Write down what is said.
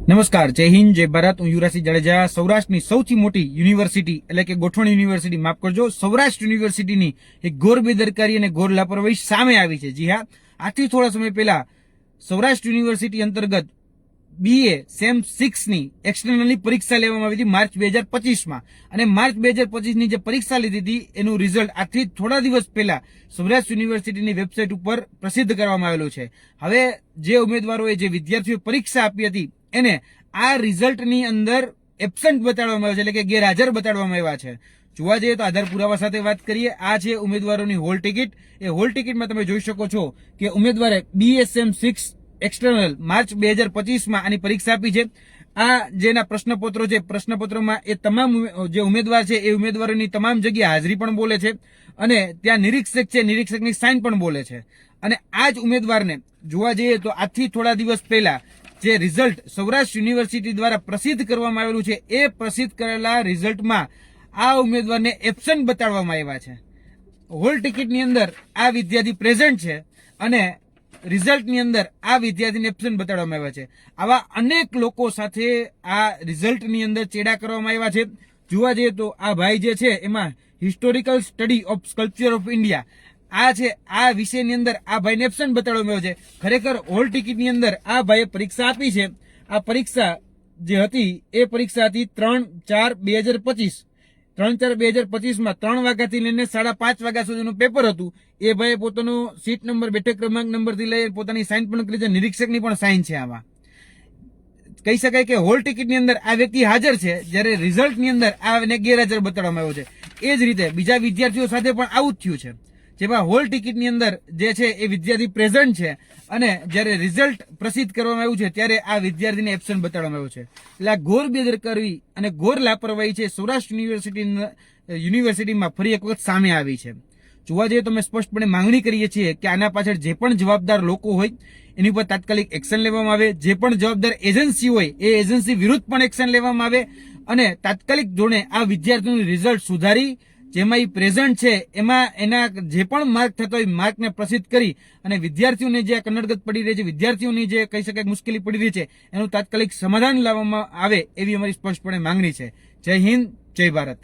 નમસ્કાર, જય હિન્દ, જય ભારત. હું યુવરાજસિંહ જાડેજા. સૌરાષ્ટ્રની સૌથી મોટી યુનિવર્સિટી એટલે કે ગોઠવણ યુનિવર્સિટી, માફ કરજો, સૌરાષ્ટ્ર યુનિવર્સિટીની એક ઘોર બેદરકારી અને ઘોર લાપરવાહી સામે આવી છે. જી હા, આથી થોડા સમય પહેલા સૌરાષ્ટ્ર યુનિવર્સિટી અંતર્ગત BA સેમ 6 ની એક્સટર્નલની પરીક્ષા લેવામાં આવી હતી માર્ચ 2025માં, અને માર્ચ 2025 ની જે પરીક્ષા લીધી હતી એનું રિઝલ્ટ આજથી થોડા દિવસ પહેલા સૌરાષ્ટ્ર યુનિવર્સિટીની વેબસાઇટ ઉપર પ્રસિદ્ધ કરવામાં આવેલું છે. હવે જે ઉમેદવારોએ, જે વિદ્યાર્થીઓએ પરીક્ષા આપી હતી એને આ રિઝલ્ટની અંદર એબસન્ટ બતાડવામાં આવ્યો છે, એટલે કે ગેરહાજર બતાડવામાં આવ્યા છે. જોવા જઈએ તો આધાર પુરાવા સાથે વાત કરીએ. આ છે ઉમેદવારોની હોલ ટિકિટ. એ હોલ ટિકિટમાં તમે જોઈ શકો છો કે ઉમેદવારે BA સેમ 6 એક્સટર્નલ માર્ચ 2025માં આની પરીક્ષા આપી છે. આ જેના પ્રશ્નપત્રો છે, પ્રશ્નપત્રોમાં એ તમામ જે ઉમેદવાર છે એ ઉમેદવારોની તમામ જગ્યાએ હાજરી પણ બોલે છે, અને ત્યાં નિરીક્ષક છે, નિરીક્ષકની સાઇન પણ બોલે છે. અને આ જ ઉમેદવારને જોવા જઈએ તો આજથી થોડા દિવસ પહેલા જે રિઝલ્ટ સૌરાષ્ટ્ર યુનિવર્સિટી દ્વારા પ્રસિદ્ધ કરવામાં આવેલું છે, એ પ્રસિદ્ધ કરેલા રિઝલ્ટમાં આ ઉમેદવારને એબસન્ટ બતાડવામાં આવ્યા છે. હોલ ટિકિટની અંદર આ વિદ્યાર્થી પ્રેઝન્ટ છે અને રિઝલ્ટની અંદર આ વિદ્યાર્થીને એબસન્ટ બતાડવામાં આવ્યા છે. આવા અનેક લોકો સાથે આ રિઝલ્ટની અંદર ચેડા કરવામાં આવ્યા છે. જોવા જઈએ તો આ ભાઈ જે છે એમાં historical study of sculpture of India આ છે, આ વિષયની અંદર આ ભાઈને એબસન્ટ બતાડવામાં આવ્યો છે. ખરેખર હોલ ટિકિટની અંદર આ ભાઈએ પરીક્ષા આપી છે. આ પરીક્ષા જે હતી એ પરીક્ષા હતી 3/4/2025. 3/4/2025માં 3 વાગ્યાથી લઈને 5:30 વાગ્યા સુધીનું પેપર હતું. એ ભાઈએ પોતાનો સીટ નંબર, બેઠક ક્રમાંક નંબરથી લઈ પોતાની સાઇન પણ કરી છે. નિરીક્ષકની પણ સાઇન છે. આમાં કહી શકાય કે હોલ ટિકિટની અંદર આ વ્યક્તિ હાજર છે, જ્યારે રિઝલ્ટની અંદર આને ગેરહાજર બતાડવામાં આવ્યો છે. એ જ રીતે બીજા વિદ્યાર્થીઓ સાથે પણ આવું જ થયું છે, જેમાં હોલ ટિકિટની અંદર જે છે એ વિદ્યાર્થી પ્રેઝન્ટ છે, અને જ્યારે રિઝલ્ટ પ્રસિદ્ધ કરવામાં આવ્યું છે ત્યારે આ વિદ્યાર્થીને એબસન્ટ બતાડવામાં આવ્યો છે. એટલે આ ઘોર બેદરકારી અને ઘોર લાપરવાહી છે સૌરાષ્ટ્ર યુનિવર્સિટીમાં ફરી એક વખત સામે આવી છે. જોવા જઈએ તો અમે સ્પષ્ટપણે માંગણી કરીએ છીએ કે આના પાછળ જે પણ જવાબદાર લોકો હોય એની ઉપર તાત્કાલિક એક્શન લેવામાં આવે. જે પણ જવાબદાર એજન્સી હોય એ એજન્સી વિરુદ્ધ પણ એક્શન લેવામાં આવે, અને તાત્કાલિક ધોરણે આ વિદ્યાર્થીનું રિઝલ્ટ સુધારી, જેમાં એ પ્રેઝન્ટ છે એમાં એના જે પણ માર્ક થતો હોય માર્કને પ્રસિદ્ધ કરી અને વિદ્યાર્થીઓને જે કનડગત પડી રહી છે, વિદ્યાર્થીઓની જે કહી શકાય મુશ્કેલી પડી રહી છે, એનું તાત્કાલિક સમાધાન લાવવામાં આવે એવી અમારી સ્પષ્ટપણે માંગણી છે. જય હિન્દ, જય ભારત.